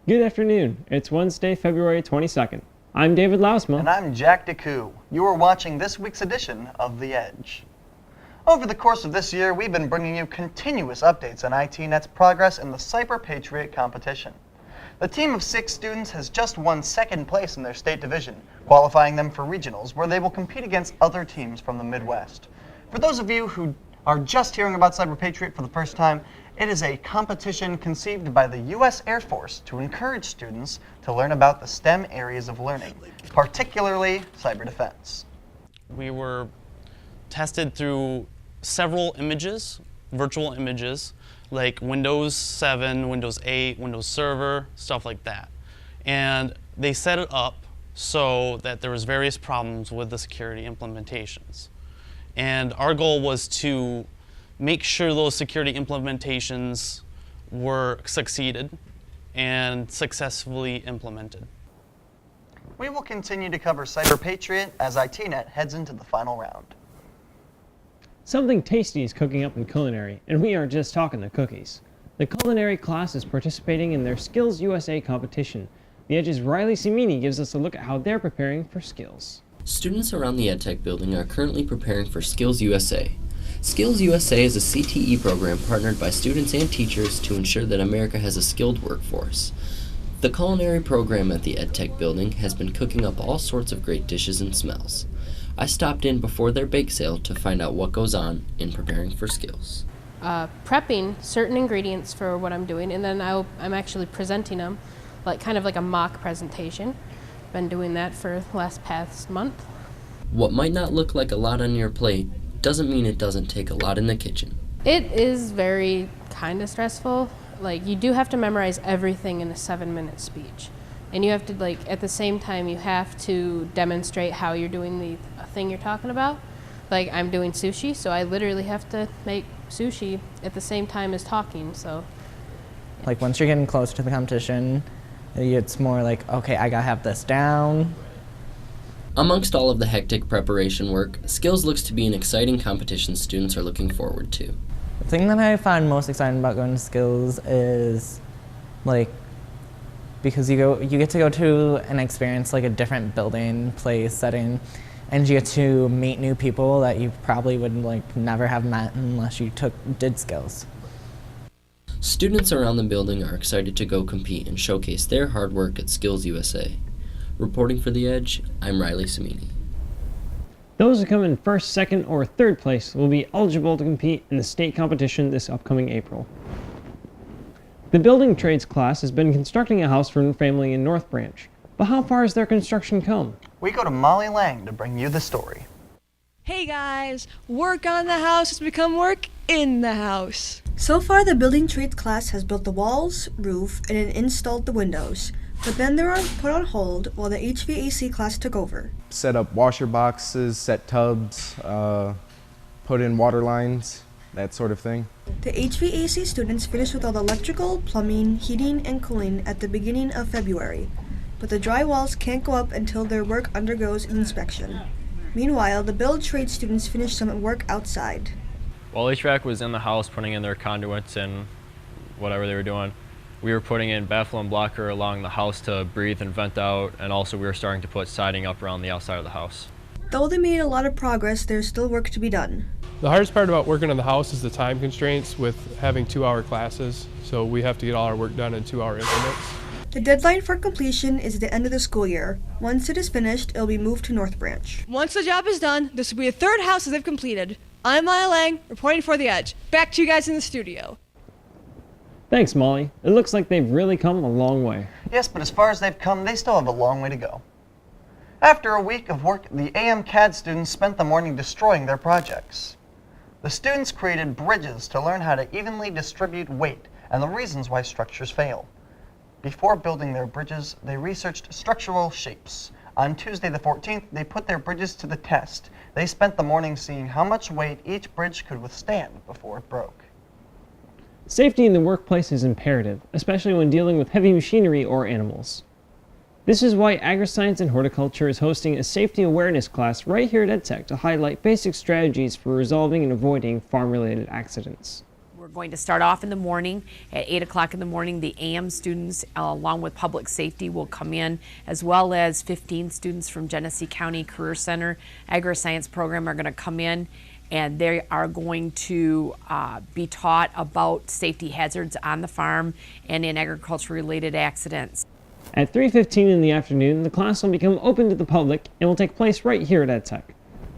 Good afternoon. It's Wednesday, February 22nd. I'm David Lausma. And I'm Jack DeCou. You are watching this week's edition of The Edge. Over the course of this year, we've been bringing you continuous updates on ITNET's progress in the Cyber Patriot competition. The team of 6 students has just won second place in their state division, qualifying them for regionals, where they will compete against other teams from the Midwest. For those of you who are just hearing about Cyber Patriot for the first time, it is a competition conceived by the U.S. Air Force to encourage students to learn about the STEM areas of learning, particularly cyber defense. We were tested through several images, virtual images, like Windows 7, Windows 8, Windows Server, stuff like that. And they set it up so that there was various problems with the security implementations. And our goal was to make sure those security implementations were succeeded and successfully implemented. We will continue to cover Cyber Patriot as ITNET heads into the final round. Something tasty is cooking up in culinary, and we aren't just talking the cookies. The culinary class is participating in their SkillsUSA competition. The Edge's Riley Cimini gives us a look at how they're preparing for skills. Students around the EdTech building are currently preparing for SkillsUSA. SkillsUSA is a CTE program partnered by students and teachers to ensure that America has a skilled workforce. The culinary program at the EdTech building has been cooking up all sorts of great dishes and smells. I stopped in before their bake sale to find out what goes on in preparing for skills. Prepping certain ingredients for what I'm doing, and then I'm actually presenting them, kind of like a mock presentation. Been doing that for the past month. What might not look like a lot on your plate doesn't mean it doesn't take a lot in the kitchen. It is very kind of stressful. You do have to memorize everything in a 7-minute speech. And you have to, at the same time, you have to demonstrate how you're doing the thing you're talking about. I'm doing sushi, so I literally have to make sushi at the same time as talking, so. Yeah. Once you're getting closer to the competition, it's more okay, I gotta have this down. Amongst all of the hectic preparation work, Skills looks to be an exciting competition students are looking forward to. The thing that I find most exciting about going to Skills is, because you get to go to and experience a different building, place, setting, and you get to meet new people that you probably would never have met unless you did Skills. Students around the building are excited to go compete and showcase their hard work at SkillsUSA. Reporting for The Edge, I'm Riley Cimini. Those who come in first, second, or third place will be eligible to compete in the state competition this upcoming April. The building trades class has been constructing a house for a family in North Branch. But how far has their construction come? We go to Molly Lang to bring you the story. Hey guys, work on the house has become work in the house. So far, the building trades class has built the walls, roof, and installed the windows. But then they were put on hold while the HVAC class took over. Set up washer boxes, set tubs, put in water lines, that sort of thing. The HVAC students finished with all the electrical, plumbing, heating, and cooling at the beginning of February. But the dry walls can't go up until their work undergoes an inspection. Meanwhile, the build trade students finished some work outside. While HVAC was in the house putting in their conduits and whatever they were doing, we were putting in baffle and blocker along the house to breathe and vent out, and also we were starting to put siding up around the outside of the house. Though they made a lot of progress, there's still work to be done. The hardest part about working on the house is the time constraints with having 2-hour classes, so we have to get all our work done in 2-hour increments. The deadline for completion is the end of the school year. Once it is finished, it'll be moved to North Branch. Once the job is done, this will be the 3rd house that they've completed. I'm Molly Lang, reporting for The Edge. Back to you guys in the studio. Thanks, Molly. It looks like they've really come a long way. Yes, but as far as they've come, they still have a long way to go. After a week of work, the AM-CAD students spent the morning destroying their projects. The students created bridges to learn how to evenly distribute weight and the reasons why structures fail. Before building their bridges, they researched structural shapes. On Tuesday the 14th, they put their bridges to the test. They spent the morning seeing how much weight each bridge could withstand before it broke. Safety in the workplace is imperative, especially when dealing with heavy machinery or animals. This is why Agri-Science and Horticulture is hosting a safety awareness class right here at EdTech to highlight basic strategies for resolving and avoiding farm-related accidents. We're going to start off in the morning at 8 o'clock in the morning. The AM students, along with public safety, will come in, as well as 15 students from Genesee County Career Center Agri-Science program are going to come in, and they are going to be taught about safety hazards on the farm and in agriculture-related accidents. At 3:15 in the afternoon, the class will become open to the public and will take place right here at EdTech.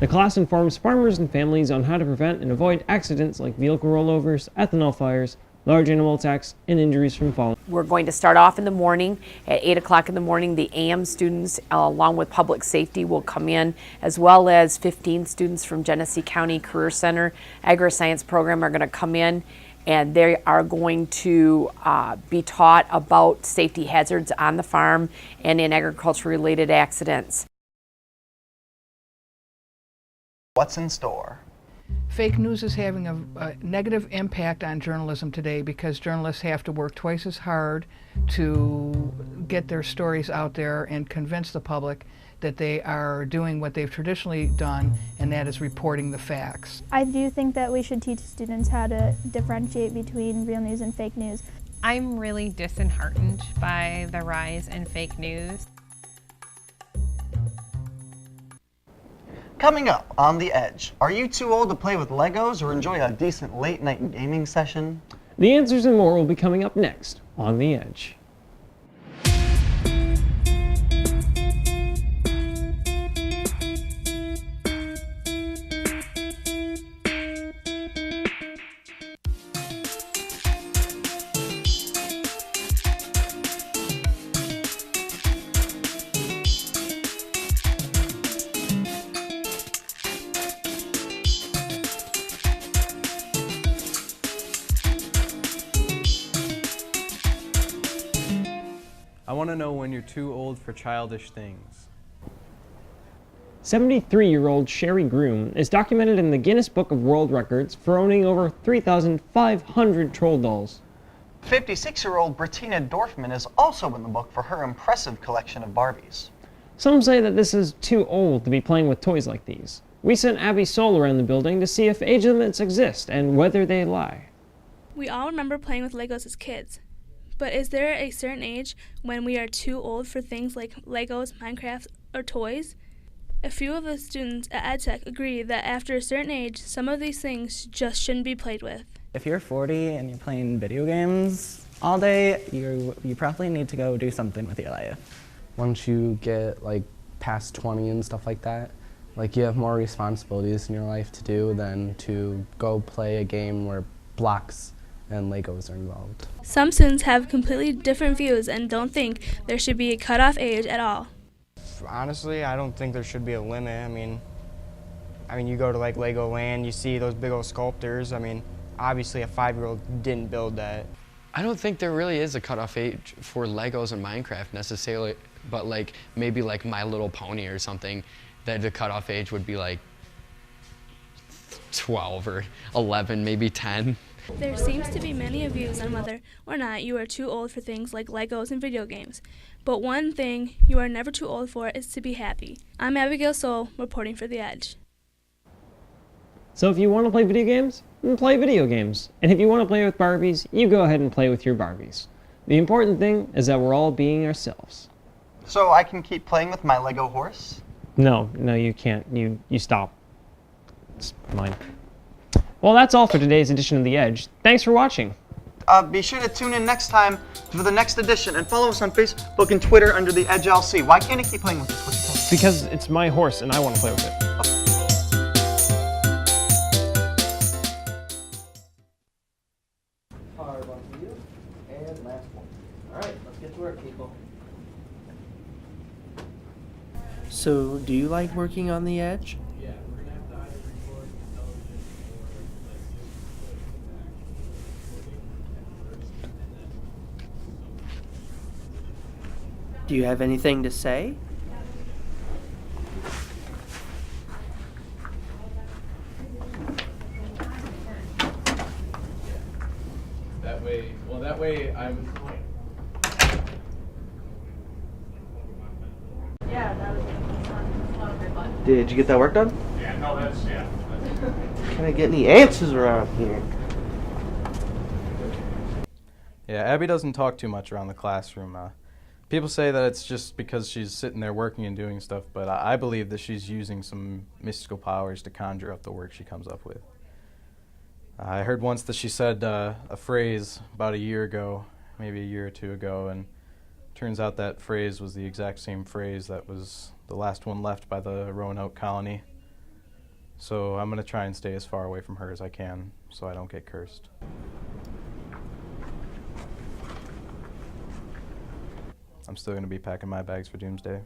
The class informs farmers and families on how to prevent and avoid accidents like vehicle rollovers, ethanol fires, large animal attacks, and injuries from falling. We're going to start off in the morning at 8 o'clock in the morning. The AM students, along with public safety, will come in, as well as 15 students from Genesee County Career Center Agri-Science program are going to come in, and they are going to be taught about safety hazards on the farm and in agriculture-related accidents. What's in store? Fake news is having a negative impact on journalism today because journalists have to work twice as hard to get their stories out there and convince the public that they are doing what they've traditionally done, and that is reporting the facts. I do think that we should teach students how to differentiate between real news and fake news. I'm really disheartened by the rise in fake news. Coming up on The Edge, are you too old to play with Legos or enjoy a decent late-night gaming session? The answers and more will be coming up next on The Edge. I want to know when you're too old for childish things. 73-year-old Sherry Groom is documented in the Guinness Book of World Records for owning over 3,500 troll dolls. 56-year-old Bettina Dorfman is also in the book for her impressive collection of Barbies. Some say that this is too old to be playing with toys like these. We sent Abby Soul around the building to see if age limits exist and whether they lie. We all remember playing with Legos as kids. But is there a certain age when we are too old for things like Legos, Minecraft, or toys? A few of the students at EdTech agree that after a certain age, some of these things just shouldn't be played with. If you're 40 and you're playing video games all day, you probably need to go do something with your life. Once you get like past 20 and stuff like that, like you have more responsibilities in your life to do than to go play a game where blocks and Legos are involved. Some students have completely different views and don't think there should be a cutoff age at all. Honestly, I don't think there should be a limit. I mean, you go to like Legoland, you see those big old sculptors. I mean, obviously a 5-year-old didn't build that. I don't think there really is a cutoff age for Legos and Minecraft necessarily, but like maybe like My Little Pony or something, that the cutoff age would be like 12 or 11, maybe 10. There seems to be many views on whether or not you are too old for things like Legos and video games. But one thing you are never too old for is to be happy. I'm Abigail Soul, reporting for The Edge. So if you want to play video games, then play video games. And if you want to play with Barbies, you go ahead and play with your Barbies. The important thing is that we're all being ourselves. So I can keep playing with my Lego horse? No, you can't. You stop. It's mine. Well, that's all for today's edition of The Edge. Thanks for watching. Be sure to tune in next time for the next edition and follow us on Facebook and Twitter under The Edge LC. Why can't I keep playing with this? Because it's my horse and I want to play with it. Hard one for you, and last one. All right, let's get to work, people. So, do you like working on The Edge? Do you have anything to say? That way I'm... Did you get that work done? Yeah, no, that's... Can I get any answers around here? Yeah, Abby doesn't talk too much around the classroom. People say that it's just because she's sitting there working and doing stuff, but I believe that she's using some mystical powers to conjure up the work she comes up with. I heard once that she said a phrase about a year ago, maybe a year or two ago, and turns out that phrase was the exact same phrase that was the last one left by the Roanoke colony. So I'm going to try and stay as far away from her as I can so I don't get cursed. I'm still going to be packing my bags for Doomsday.